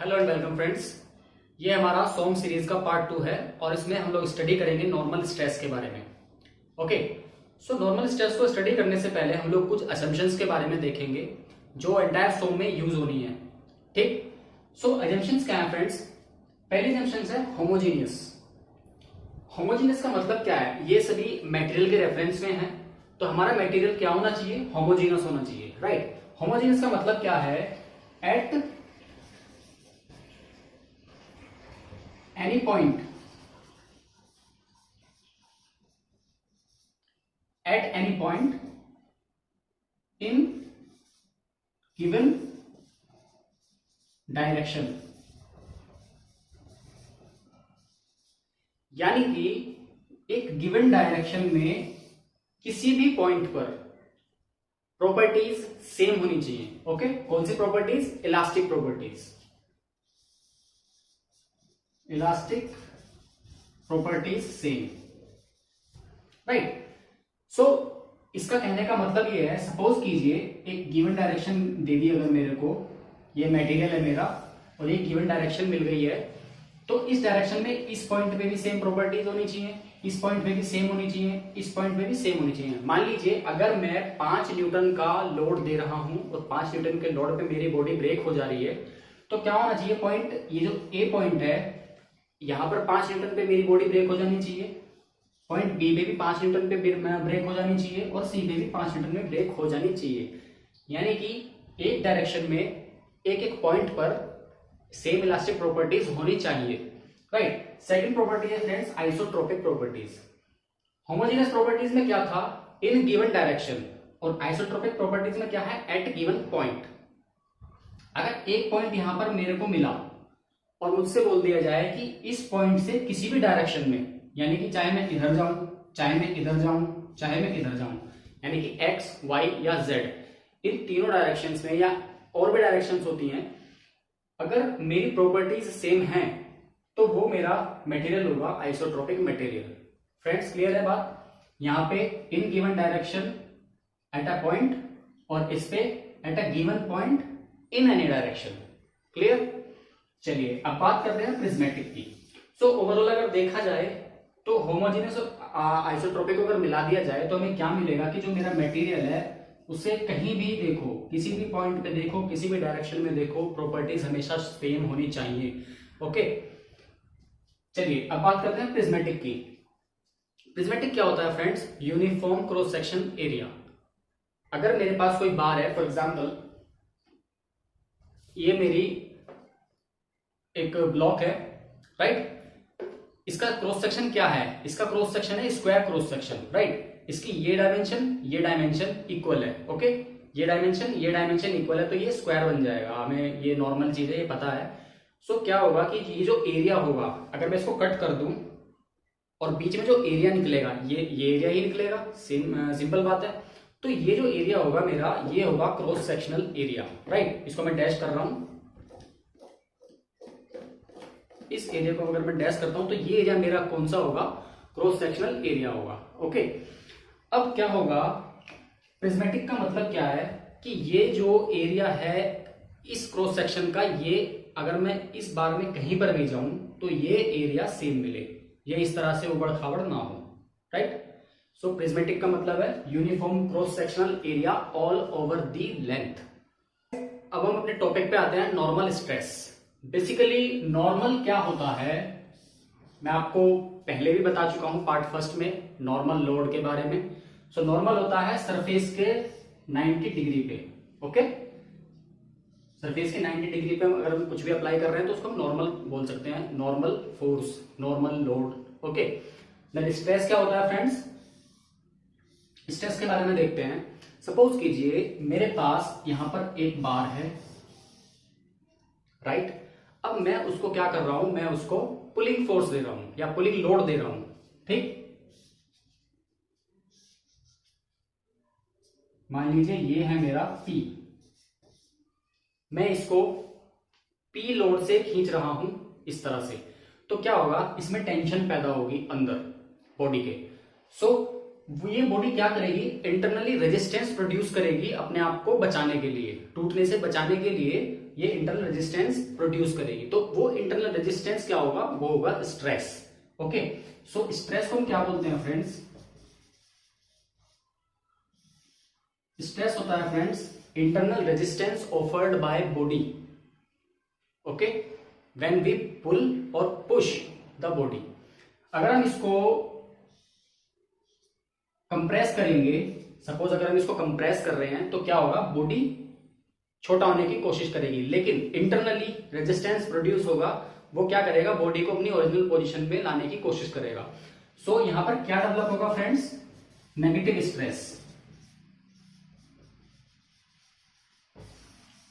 Hello and welcome friends. ये हमारा song series का पार्ट 2 है और इसमें हम लोग स्टडी करेंगे नॉर्मल स्ट्रेस के बारे में। ओके, सो नॉर्मल स्ट्रेस को स्टडी करने से पहले हम लोग कुछ असम्पशंस के बारे में देखेंगे जो एंटायर सॉन्ग में यूज होनी है। ठीक, सो असम्पशंस क्या है फ्रेंड्स? पहली असम्पशन है होमोजीनियस। होमोजीनियस का मतलब क्या है? ये सभी मटेरियल के रेफरेंस में है, तो हमारा मटेरियल क्या होना चाहिए? होमोजीनियस होना चाहिए, राइट। होमोजीनियस का मतलब क्या है? At any point in given direction, यानी कि एक गिवन डायरेक्शन में किसी भी पॉइंट पर प्रॉपर्टीज सेम होनी चाहिए। ओके, कौन सी properties? Elastic properties. Elastic properties same, right. So इसका कहने का मतलब ये है, सपोज कीजिए एक गिवन डायरेक्शन दे दी अगर मेरे को, ये मटेरियल है मेरा और एक गिवन डायरेक्शन मिल गई है, तो इस डायरेक्शन में इस पॉइंट पे भी सेम प्रॉपर्टीज होनी चाहिए, इस पॉइंट पे भी सेम होनी चाहिए, इस पॉइंट पे भी सेम होनी चाहिए। मान लीजिए अगर मैं 5 न्यूटन का लोड दे रहा हूं और 5 न्यूटन के लोड पे मेरी बॉडी ब्रेक हो जा रही है, तो क्या होना चाहिए? पॉइंट, ये जो ए पॉइंट है, यहां पर 5 न्यूटन पे मेरी बॉडी ब्रेक हो जानी चाहिए, पॉइंट बी पे भी 5 न्यूटन पे ब्रेक हो जानी चाहिए और सी पे भी 5 न्यूटन में ब्रेक हो जानी चाहिए। यानी कि एक डायरेक्शन में एक एक पॉइंट पर सेम इलास्टिक प्रॉपर्टीज होनी चाहिए, राइट। सेकंड प्रॉपर्टी है friends isotropic properties. Homogeneous properties में क्या था? इन गिवन डायरेक्शन, और आइसोट्रोपिक प्रॉपर्टीज में क्या है? At given point. अगर एक पॉइंट यहां पर मेरे को मिला और मुझसे बोल दिया जाए कि इस पॉइंट से किसी भी डायरेक्शन में, यानी कि चाहे मैं इधर जाऊं, चाहे मैं इधर जाऊं, चाहे मैं इधर जाऊं, यानी कि एक्स, वाई या जेड, इन तीनों डायरेक्शंस में या और भी डायरेक्शंस होती हैं, अगर मेरी प्रॉपर्टीज सेम हैं तो वो मेरा मटेरियल होगा आइसोट्रोपिक मटेरियल। फ्रेंड्स, क्लियर है बात? यहां पे इन given direction at a point और इस पे at a given point in any direction. Clear? चलिए अब बात करते हैं प्रिज्मेटिक की। सो ओवरऑल अगर देखा जाए तो होमोजेनियस और आइसोट्रोपिक को अगर मिला दिया जाए तो हमें क्या मिलेगा कि जो मेरा मटेरियल है उसे कहीं भी देखो, किसी भी पॉइंट पे देखो, किसी भी डायरेक्शन में देखो, प्रॉपर्टीज हमेशा सेम होनी चाहिए। ओके, चलिए अब बात करते हैं प्रिज्मेटिक की। प्रिज्मेटिक क्या होता है friends? Uniform cross section area. अगर मेरे पास कोई बार है, फॉर एग्जाम्पल ये मेरी एक ब्लॉक है, राइट। इसका क्रॉस सेक्शन क्या है? इसका क्रॉस सेक्शन है स्क्वायर क्रॉस सेक्शन, राइट। इसकी ये डायमेंशन इक्वल है। ओके, ये डायमेंशन इक्वल है, तो ये स्क्वायर बन जाएगा। हमें ये नॉर्मल चीज है, ये पता है। सो क्या होगा कि ये जो एरिया होगा, अगर मैं इसको कट कर दूं और बीच में जो एरिया निकलेगा, ये एरिया ही निकलेगा, सिंपल बात है। तो ये जो एरिया होगा मेरा, ये होगा क्रॉस सेक्शनल एरिया, राइट। इसको मैं डैश कर रहा हूं, इस एरिया को अगर मैं डैश करता हूं तो ये एरिया मेरा कौन सा होगा? क्रॉस सेक्शनल एरिया होगा। ओके, अब क्या होगा? प्रिज्मेटिक का मतलब क्या है कि ये जो एरिया है इस क्रॉस सेक्शन का, ये अगर मैं इस बार में कहीं पर भी जाऊं तो ये एरिया सेम मिले, ये इस तरह से उबड़ खाबड़ ना हो, राइट। सो प्रिज्मेटिक का मतलब है uniform cross sectional area all over the length. अब हम अपने टॉपिक पे आते हैं, नॉर्मल स्ट्रेस। बेसिकली नॉर्मल क्या होता है, मैं आपको पहले भी बता चुका हूं पार्ट फर्स्ट में नॉर्मल लोड के बारे में। सो नॉर्मल होता है सरफेस के 90 डिग्री पे। ओके, सरफेस के 90 डिग्री पे अगर हम कुछ भी अप्लाई कर रहे हैं तो उसको हम नॉर्मल बोल सकते हैं, normal force, normal load. Okay, then stress क्या होता है फ्रेंड्स? स्ट्रेस के बारे में देखते हैं। सपोज कीजिए मेरे पास यहां पर एक बार है, राइट। अब मैं उसको क्या कर रहा हूं? मैं उसको पुलिंग फोर्स दे रहा हूं या पुलिंग लोड दे रहा हूं, ठीक। मान लीजिए ये है मेरा P, मैं इसको P लोड से खींच रहा हूं इस तरह से, तो क्या होगा? इसमें टेंशन पैदा होगी अंदर बॉडी के। सो ये बॉडी क्या करेगी? इंटरनली रेजिस्टेंस प्रोड्यूस करेगी अपने आप को बचाने के लिए, टूटने से बचाने के लिए ये इंटरनल रेजिस्टेंस प्रोड्यूस करेगी। तो वो इंटरनल रेजिस्टेंस क्या होगा, वो होगा स्ट्रेस। ओके, सो स्ट्रेस को हम क्या बोलते हैं फ्रेंड्स, स्ट्रेस होता है friends internal resistance offered by body. Okay, when we pull और पुश द बॉडी। अगर हम इसको कंप्रेस करेंगे, सपोज अगर हम इसको कंप्रेस कर रहे हैं तो क्या होगा, बॉडी छोटा होने की कोशिश करेगी, लेकिन इंटरनली रेजिस्टेंस प्रोड्यूस होगा, वो क्या करेगा, बॉडी को अपनी ओरिजिनल पोजीशन पे लाने की कोशिश करेगा। सो यहां पर क्या डेवलप होगा फ्रेंड्स, नेगेटिव स्ट्रेस,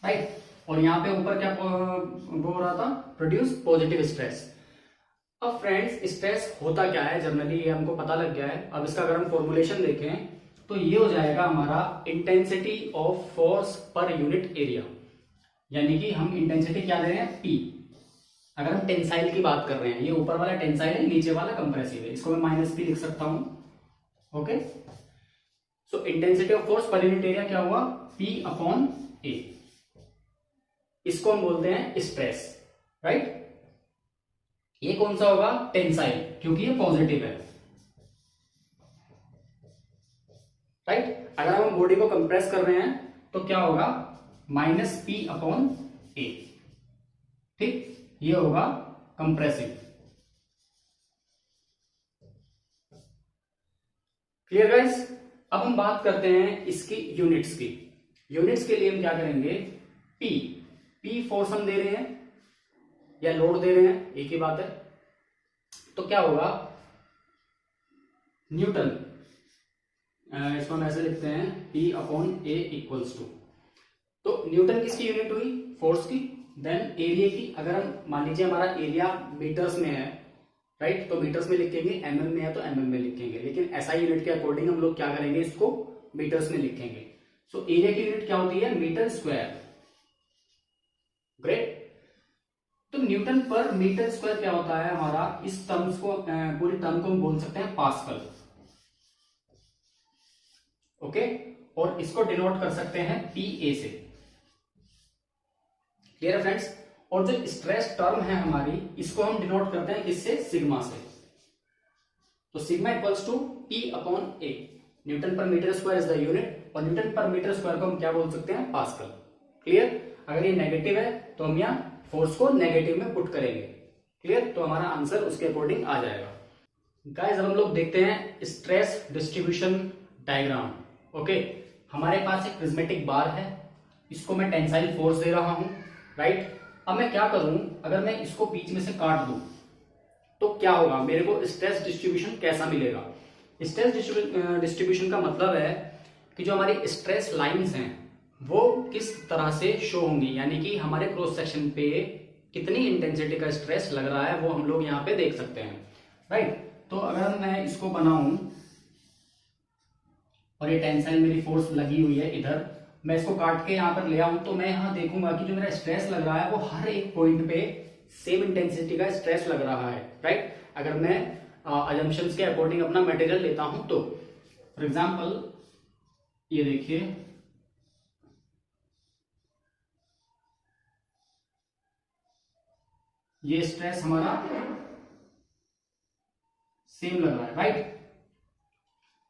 राइट। और यहां पे ऊपर क्या वो हो रहा था, प्रोड्यूस पॉजिटिव स्ट्रेस। अब फ्रेंड्स स्ट्रेस होता क्या है जनरली, ये हमको पता लग गया है। अब इसका अगर हम फॉर्मुलेशन देखें तो ये हो जाएगा हमारा intensity of force per unit area, यानी कि हम इंटेंसिटी क्या दे रहे हैं, पी। अगर हम टेंसाइल की बात कर रहे हैं, ये ऊपर वाला टेंसाइल है, नीचे वाला कंप्रेसिव है, इसको मैं माइनस पी लिख सकता हूं। Okay, so intensity of force per unit area क्या हुआ, पी अपॉन ए। इसको हम बोलते हैं स्ट्रेस, राइट। ये कौन सा होगा, टेंसाइल, क्योंकि ये पॉजिटिव है, राइट। अगर हम बॉडी को कंप्रेस कर रहे हैं तो क्या होगा, माइनस पी अपॉन ए, ठीक, ये होगा कंप्रेसिव। Clear guys. अब हम बात करते हैं इसकी यूनिट्स की। यूनिट्स के लिए हम क्या करेंगे, पी, पी फोर्स हम दे रहे हैं या लोड दे रहे हैं, एक ही बात है। तो क्या होगा, न्यूटन, इसको हम ऐसे लिखते हैं P upon A equals to, तो न्यूटन किसकी यूनिट हुई, फोर्स की। देन एरिया की, अगर हम मान लीजिए हमारा एरिया मीटर्स में है, राइट, तो मीटर्स में लिखेंगे, एमएम में है तो एमएम में लिखेंगे, लेकिन एसआई यूनिट के अकॉर्डिंग हम लोग क्या करेंगे, इसको मीटर्स में लिखेंगे। सो एरिया की यूनिट क्या होती है, मीटर स्क्वायर। ग्रेट। तो न्यूटन पर मीटर स्क्वायर क्या होता है हमारा, इस टर्म्स को, पूरी टर्म को हम बोल सकते हैं पास्कल। ओके, और इसको डिनोट कर सकते हैं पीए से। क्लियर है फ्रेंड्स। और जो स्ट्रेस टर्म है हमारी, इसको हम डिनोट करते हैं किससे, सिग्मा से। तो sigma equals to P upon A, newton पर metre square is the unit, और न्यूटन पर मीटर स्क्वायर को हम क्या बोल सकते हैं, पास्कल। क्लियर। अगर ये नेगेटिव है तो हम यहाँ फोर्स को नेगेटिव में पुट करेंगे। क्लियर, तो हमारा आंसर उसके अकॉर्डिंग आ जाएगा। गाइस अब हम लोग देखते हैं स्ट्रेस डिस्ट्रीब्यूशन डायग्राम। ओके, हमारे पास एक प्रिज्मेटिक बार है, इसको मैं टेंसाइल फोर्स दे रहा हूं, राइट। अब मैं क्या करूं, अगर मैं इसको बीच में से काट दूं तो क्या होगा, मेरे को स्ट्रेस डिस्ट्रीब्यूशन कैसा मिलेगा। स्ट्रेस डिस्ट्रीब्यूशन का मतलब है कि जो हमारी स्ट्रेस लाइंस हैं वो किस तरह से शो होंगी, यानी कि हमारे क्रॉस सेक्शन पे कितनी इंटेंसिटी का स्ट्रेस लग रहा है वो हम लोग यहाँ पे देख सकते हैं, राइट। तो अगर मैं इसको बनाऊं और ये टेंसाइल मेरी फोर्स लगी हुई है इधर, मैं इसको काट के यहाँ पर ले आऊं तो मैं यहाँ देखूंगा कि जो मेरा स्ट्रेस लग रहा है वो हर एक पॉइंट पे सेम इंटेंसिटी का स्ट्रेस लग रहा है, राइट। अगर मैं अजम्पशंस के अकॉर्डिंग अपना मटेरियल लेता हूं तो फॉर एग्जांपल ये देखिए, ये स्ट्रेस हमारा सेम लग रहा है, राइट।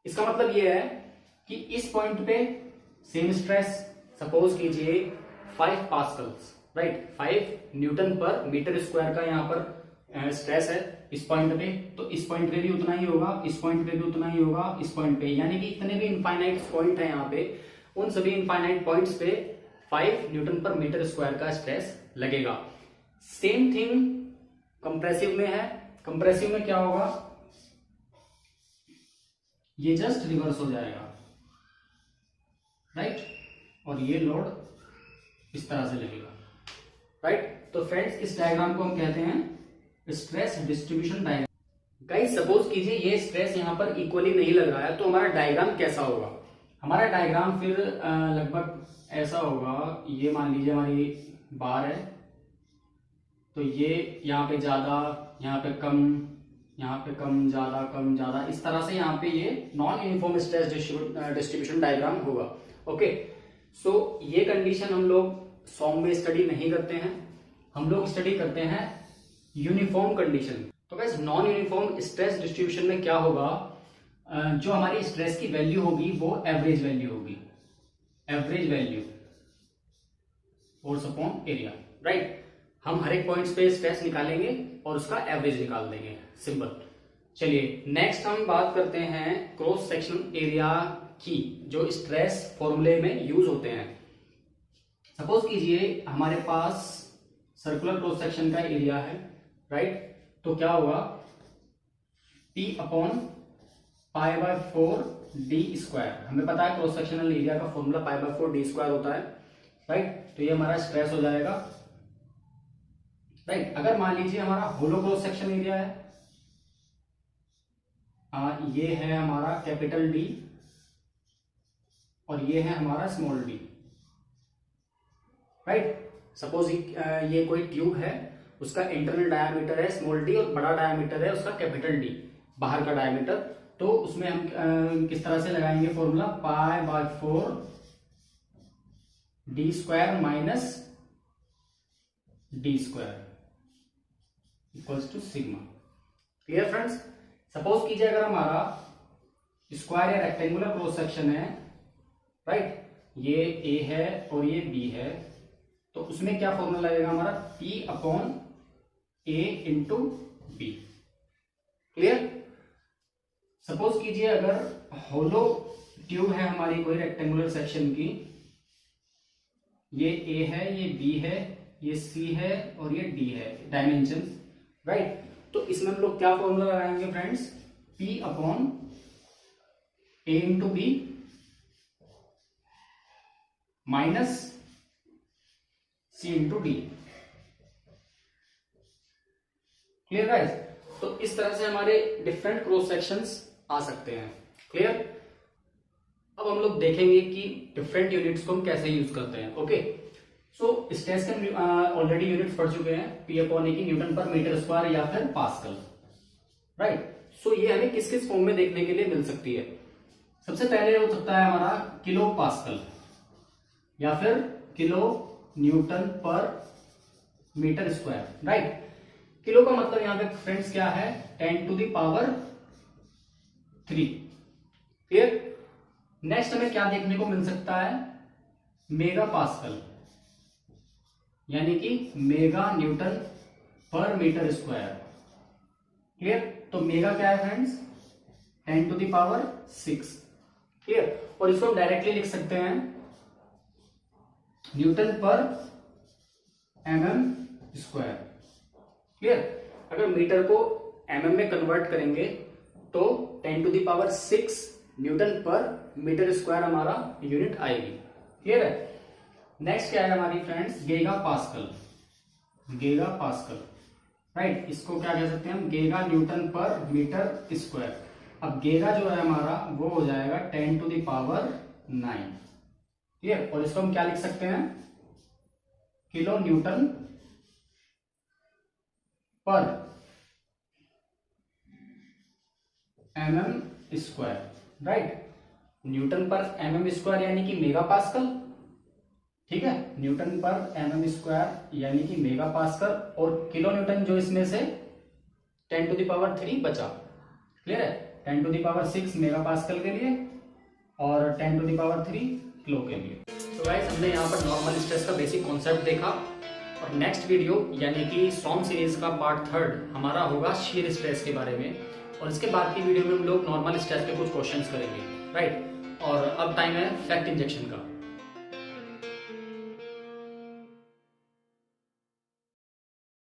इसका मतलब ये है कि इस पॉइंट पे सेम स्ट्रेस, सपोज कीजिए 5 पास्कल्स, राइट, 5 न्यूटन पर मीटर स्क्वायर का यहाँ पर स्ट्रेस है इस पॉइंट पे, तो इस पॉइंट पे भी उतना ही होगा, इस पॉइंट पे भी उतना ही होगा, इस पॉइंट पे, यानी कि इतने भी इनफाइनाइट पॉइंट है यहाँ पे, उन सभी इनफाइनाइट पॉइंट्स पे 5 न्यूटन पर मीटर स्क्वायर का स्ट्रेस लगेगा। सेम थिंग कंप्रेसिव में है। कंप्रेसिव में क्या होगा, ये जस्ट रिवर्स हो जाएगा, राइट, और ये लोड इस तरह से लगेगा, राइट। तो फ्रेंड्स इस डायग्राम को हम कहते हैं stress distribution diagram. Guys suppose कीजिए ये स्ट्रेस यहां पर इक्वली नहीं लग रहा है, तो हमारा डायग्राम कैसा होगा, हमारा डायग्राम फिर लगभग ऐसा होगा। ये मान लीजिए हमारी बार है, तो ये यहाँ पे ज्यादा, यहाँ पे कम, यहाँ पे कम ज्यादा, कम ज्यादा, इस तरह से यहाँ पे ये non uniform stress distribution diagram होगा। ओके, सो ये कंडीशन हम लोग सॉन्ग में स्टडी नहीं करते हैं, हम लोग स्टडी करते हैं यूनिफॉर्म कंडीशन। तो guys non uniform stress distribution में क्या होगा, जो हमारी स्ट्रेस की वैल्यू होगी वो एवरेज वैल्यू होगी, average value force upon area, right. हम हर एक पॉइंट्स पे स्ट्रेस निकालेंगे और उसका एवरेज निकाल देंगे, सिंपल। चलिए नेक्स्ट हम बात करते हैं क्रॉस सेक्शनल एरिया की, जो स्ट्रेस फॉर्मूले में यूज होते हैं। सपोज कीजिए हमारे पास सर्कुलर क्रॉस सेक्शन का एरिया है, राइट। तो क्या होगा, P upon pi by 4 D square. हमें पता है क्रॉस सेक्शनल एरिया का formula pi by 4 D square होता है, राइट। तो ये हमारा स्ट्रेस हो जाएगा, राइट। अगर मान लीजिए हमारा होलो क्रॉस सेक्शन एरिया है, ये है हमारा कैपिटल डी और ये है हमारा स्मॉल डी, राइट। सपोज ये कोई ट्यूब है, उसका इंटरनल डायामीटर है स्मॉल डी और बड़ा डायामीटर है उसका कैपिटल डी, बाहर का डायामीटर। तो उसमें हम किस तरह से लगाएंगे formula, pi by 4 D square minus D square equals to sigma. Clear friends. Suppose कीजिए अगर हमारा स्क्वायर या रेक्टेंगुलर क्रॉस सेक्शन है, राइट, ये ए है और ये बी है, तो उसमें क्या फॉर्मूला लगेगा हमारा, P अपॉन ए इंटू बी। क्लियर। सपोज कीजिए अगर होलो ट्यूब है हमारी कोई रेक्टेंगुलर सेक्शन की, ये ए है, ये बी है, ये सी है और ये डी है डायमेंशन, राइट। तो इसमें हम लोग क्या फॉर्मूला लगाएंगे फ्रेंड्स, P अपॉन ए इंटू बी माइनस सी इंटू डी। Clear guys. तो इस तरह से हमारे डिफरेंट क्रॉस सेक्शंस आ सकते हैं। क्लियर। अब हम लोग देखेंगे कि डिफरेंट यूनिट्स को हम कैसे यूज करते हैं। ओके, सो स्ट्रेस के ऑलरेडी यूनिट्स पढ़ चुके हैं, P अपॉन ए की न्यूटन पर मीटर स्क्वायर या फिर पास्कल, राइट। सो ये हमें किस किस फॉर्म में देखने के लिए मिल सकती है। सबसे पहले हो सकता है हमारा किलो पास्कल या फिर किलो न्यूटन पर मीटर स्क्वायर, राइट। किलो का मतलब यहां पे फ्रेंड्स क्या है, 10 to the power 3। Clear. Next हमें क्या देखने को मिल सकता है, मेगा पास्कल, यानी कि मेगा न्यूटन पर मीटर स्क्वायर। क्लियर। तो मेगा क्या है friends, 10 to the power 6। Clear. और इसको हम डायरेक्टली लिख सकते हैं न्यूटन पर mm स्क्वायर। क्लियर। अगर मीटर को mm में कन्वर्ट करेंगे तो 10 टू द पावर 6 न्यूटन पर मीटर स्क्वायर हमारा यूनिट आएगी। क्लियर है। नेक्स्ट क्या है हमारी friends, giga pascal, giga pascal, right. इसको क्या कह सकते हैं हम, गीगा न्यूटन पर मीटर स्क्वायर। अब गीगा जो है हमारा वो हो जाएगा 10 टू द पावर 9। क्लियर। और इसको हम क्या लिख सकते हैं, किलो न्यूटन पर mm स्क्वायर, राइट। न्यूटन पर mm स्क्वायर यानी कि मेगा पास्कल, ठीक है। न्यूटन पर mm स्क्वायर यानी कि मेगा पास्कल, और किलो न्यूटन जो इसमें से 10 टू द पावर 3 बचा। क्लियर है। 10 to the power 6 mega pascal के लिए और 10 टू द पावर 3 किलो के लिए। तो गाइस हमने यहाँ पर नॉर्मल स्ट्रेस का बेसिक कॉन्सेप्ट देखा, और नेक्स्ट वीडियो यानी कि सॉन्ग सीरीज का पार्ट 3 हमारा होगा शीयर स्ट्रेस के बारे में, और इसके बाद की वीडियो में हम लोग नॉर्मल स्ट्रेस के कुछ क्वेश्चंस करेंगे, राइट। और अब टाइम है फैक्ट इंजेक्शन का।